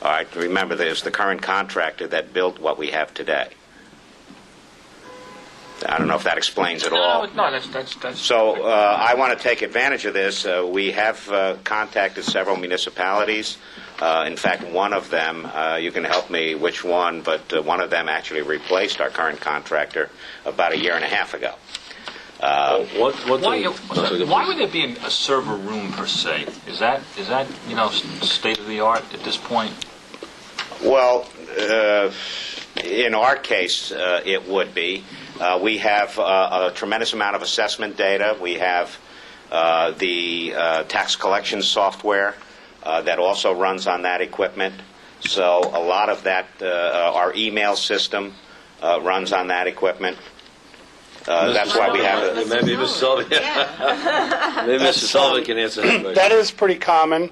All right, remember, there's the current contractor that built what we have today. I don't know if that explains it all. No, that's. So I want to take advantage of this. We have contacted several municipalities. In fact, one of them, you can help me which one, but one of them actually replaced our current contractor about a year and a half ago. Why would there be a server room per se? Is that state of the art at this point? Well, in our case, it would be. We have a tremendous amount of assessment data. We have the tax collection software that also runs on that equipment. So a lot of that, our email system runs on that equipment. That's why we have it. Maybe Mr. Sullivan. Maybe Mr. Sullivan can answer that question. That is pretty common.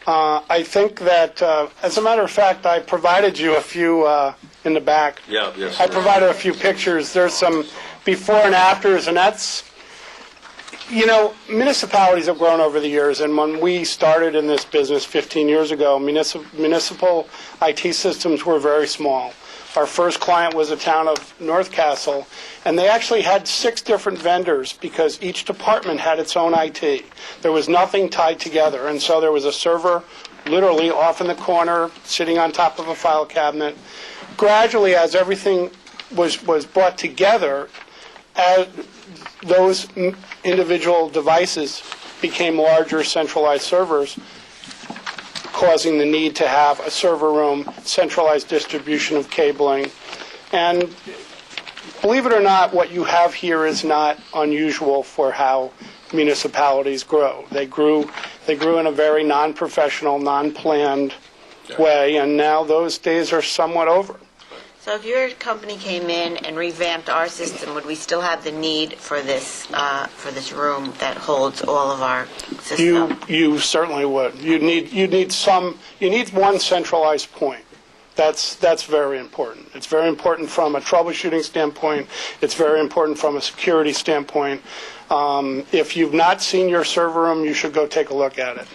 I think that, as a matter of fact, I provided you a few in the back. Yeah, yes. I provided a few pictures. There's some before and afters, and that's, municipalities have grown over the years, and when we started in this business 15 years ago, municipal IT systems were very small. Our first client was the town of North Castle, and they actually had 6 different vendors because each department had its own IT. There was nothing tied together, and so there was a server literally off in the corner, sitting on top of a file cabinet. Gradually, as everything was brought together, as those individual devices became larger centralized servers, causing the need to have a server room, centralized distribution of cabling. And believe it or not, what you have here is not unusual for how municipalities grow. They grew in a very non-professional, non-planned way, and now those days are somewhat over. So if your company came in and revamped our system, would we still have the need for this room that holds all of our system? You certainly would. You need one centralized point. That's very important. It's very important from a troubleshooting standpoint. It's very important from a security standpoint. If you've not seen your server room, you should go take a look at it.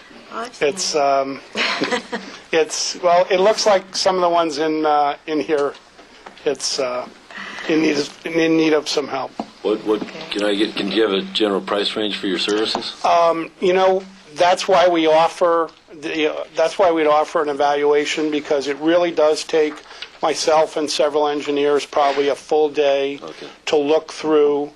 It looks like some of the ones in here. It's in need of some help. Can you have a general price range for your services? That's why we offer we'd offer an evaluation, because it really does take myself and several engineers probably a full day to look through,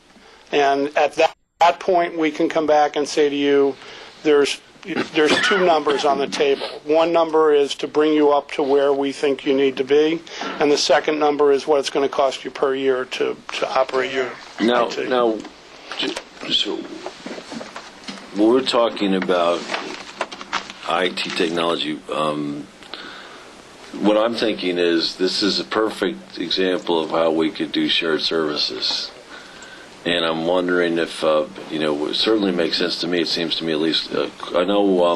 and at that point we can come back and say to you, there's 2 numbers on the table. One number is to bring you up to where we think you need to be, and the second number is what it's going to cost you per year to operate your IT. Now, so when we're talking about IT technology, what I'm thinking is this is a perfect example of how we could do shared services. And I'm wondering if, it certainly makes sense to me, it seems to me at least. I know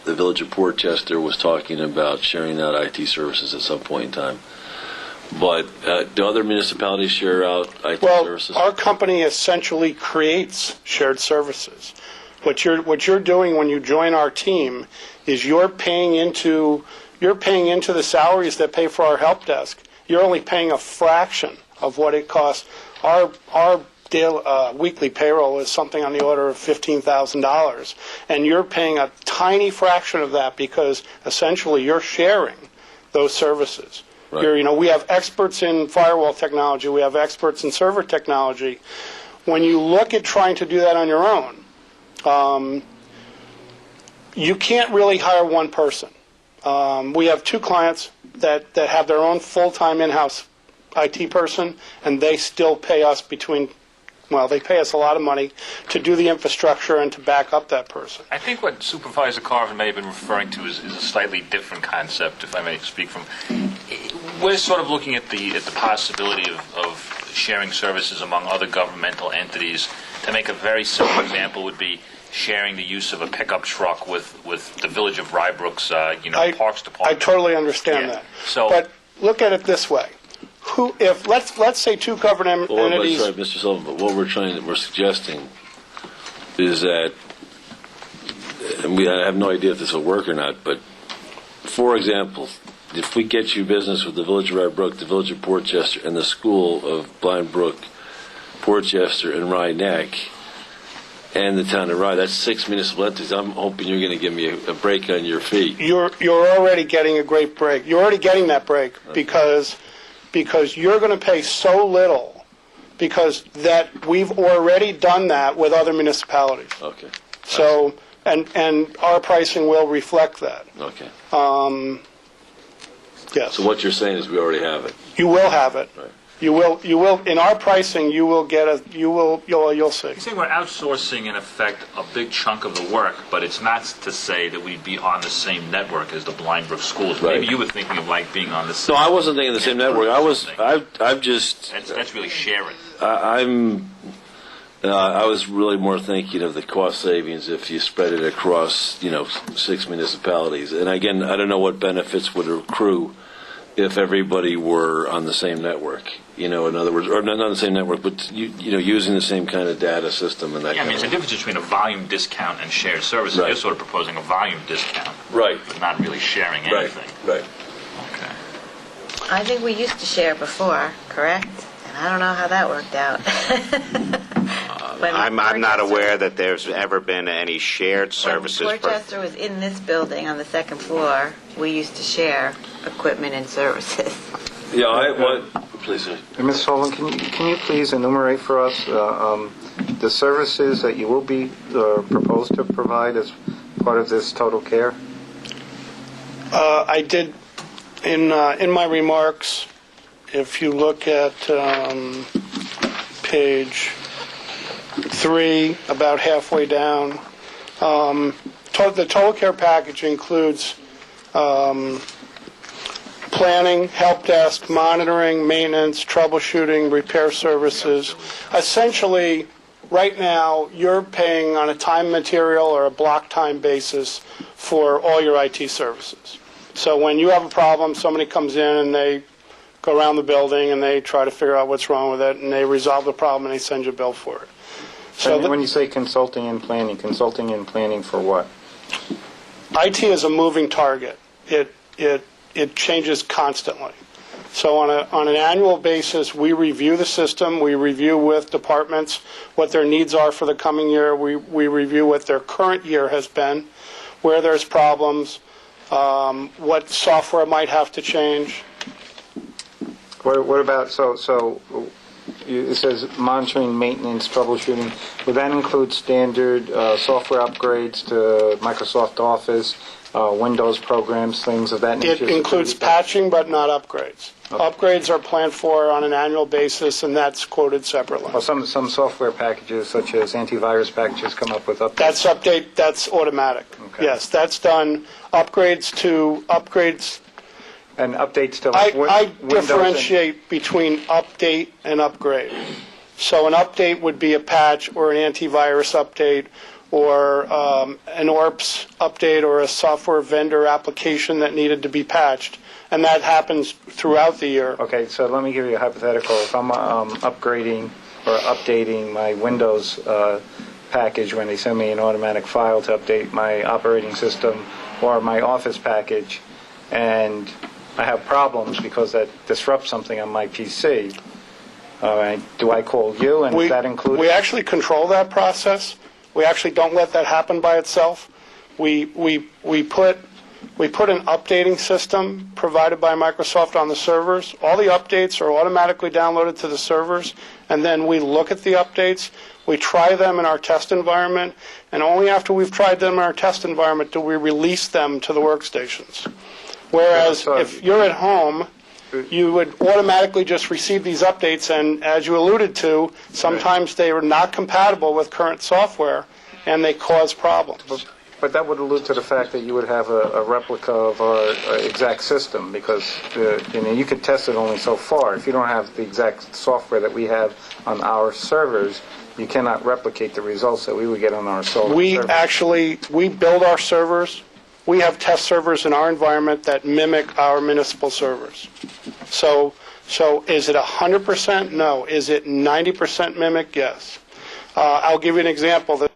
the Village of Portchester was talking about sharing out IT services at some point in time. But do other municipalities share out IT services? Well, our company essentially creates shared services. What you're doing when you join our team is you're paying into the salaries that pay for our help desk. You're only paying a fraction of what it costs. Our weekly payroll is something on the order of $15,000, and you're paying a tiny fraction of that because essentially you're sharing those services. Right. We have experts in firewall technology, we have experts in server technology. When you look at trying to do that on your own, you can't really hire one person. We have 2 clients that have their own full-time in-house IT person, and they still pay us they pay us a lot of money to do the infrastructure and to back up that person. I think what Supervisor Carver may have been referring to is a slightly different concept, if I may speak from. We're sort of looking at the possibility of sharing services among other governmental entities. To make a very simple example would be sharing the use of a pickup truck with the Village of Rybrook's Parks Department. I totally understand that. But look at it this way. If let's say 2 government entities. Sorry, Mr. Sullivan, but what we're suggesting is that, and I have no idea if this will work or not, but for example, if we get you business with the Village of Rye Brook, the Village of Portchester, and the School of Blind Brook, Portchester, and Rye Neck, and the town of Rye, that's 6 municipal entities. I'm hoping you're going to give me a break on your fee. You're already getting a great break. You're already getting that break because you're going to pay so little because that we've already done that with other municipalities. Okay. So, and our pricing will reflect that. Okay. Yes. So what you're saying is we already have it. You will have it. Right. You will, in our pricing, you'll see. You're saying we're outsourcing, in effect, a big chunk of the work, but it's not to say that we'd be on the same network as the Blind Brook schools. Right. Maybe you were thinking of like being on the same. No, I wasn't thinking the same network. I've just. That's really sharing. I was really more thinking of the cost savings if you spread it across, 6 municipalities. And again, I don't know what benefits would accrue if everybody were on the same network. In other words, or not on the same network, but using the same kind of data system and that. Yeah, I mean, it's a difference between a volume discount and shared services. Right. You're sort of proposing a volume discount, Right. but not really sharing anything. Right. Okay. I think we used to share before, correct? And I don't know how that worked out. I'm not aware that there's ever been any shared services. When Portchester was in this building on the second floor, we used to share equipment and services. Yeah, please. Ms. Sullivan, can you please enumerate for us the services that you will be proposed to provide as part of this total care? I did in my remarks. If you look at page 3, about halfway down, the total care package includes planning, help desk, monitoring, maintenance, troubleshooting, repair services. Essentially, right now, you're paying on a time and material or a block time basis for all your IT services. So when you have a problem, somebody comes in and they go around the building and they try to figure out what's wrong with it, and they resolve the problem and they send you a bill for it. So when you say consulting and planning for what? IT is a moving target. It changes constantly. So on an annual basis, we review the system. We review with departments what their needs are for the coming year. We review what their current year has been, where there's problems, what software might have to change. What about, it says monitoring, maintenance, troubleshooting. Would that include standard software upgrades to Microsoft Office, Windows programs, things of that nature? It includes patching, but not upgrades. Okay. Upgrades are planned for on an annual basis, and that's quoted separately. Well, some software packages, such as antivirus packages, come up with updates. That's automatic. Okay. Yes, that's done. Upgrades. And updates to I differentiate between update and upgrade. So an update would be a patch or an antivirus update or an ORPS update or a software vendor application that needed to be patched. And that happens throughout the year. Okay, so let me give you a hypothetical. If I'm upgrading or updating my Windows package when they send me an automatic file to update my operating system or my Office package, and I have problems because that disrupts something on my PC, do I call you, and is that included? We actually control that process. We actually don't let that happen by itself. We put an updating system provided by Microsoft on the servers. All the updates are automatically downloaded to the servers, and then we look at the updates. We try them in our test environment, and only after we've tried them in our test environment do we release them to the workstations. Whereas if you're at home, you would automatically just receive these updates, and as you alluded to, sometimes they are not compatible with current software, and they cause problems. But that would allude to the fact that you would have a replica of our exact system, because you could test it only so far. If you don't have the exact software that we have on our servers, you cannot replicate the results that we would get on our servers. We build our servers. We have test servers in our environment that mimic our municipal servers. So is it 100%? No. Is it 90% mimic? Yes. I'll give you an example.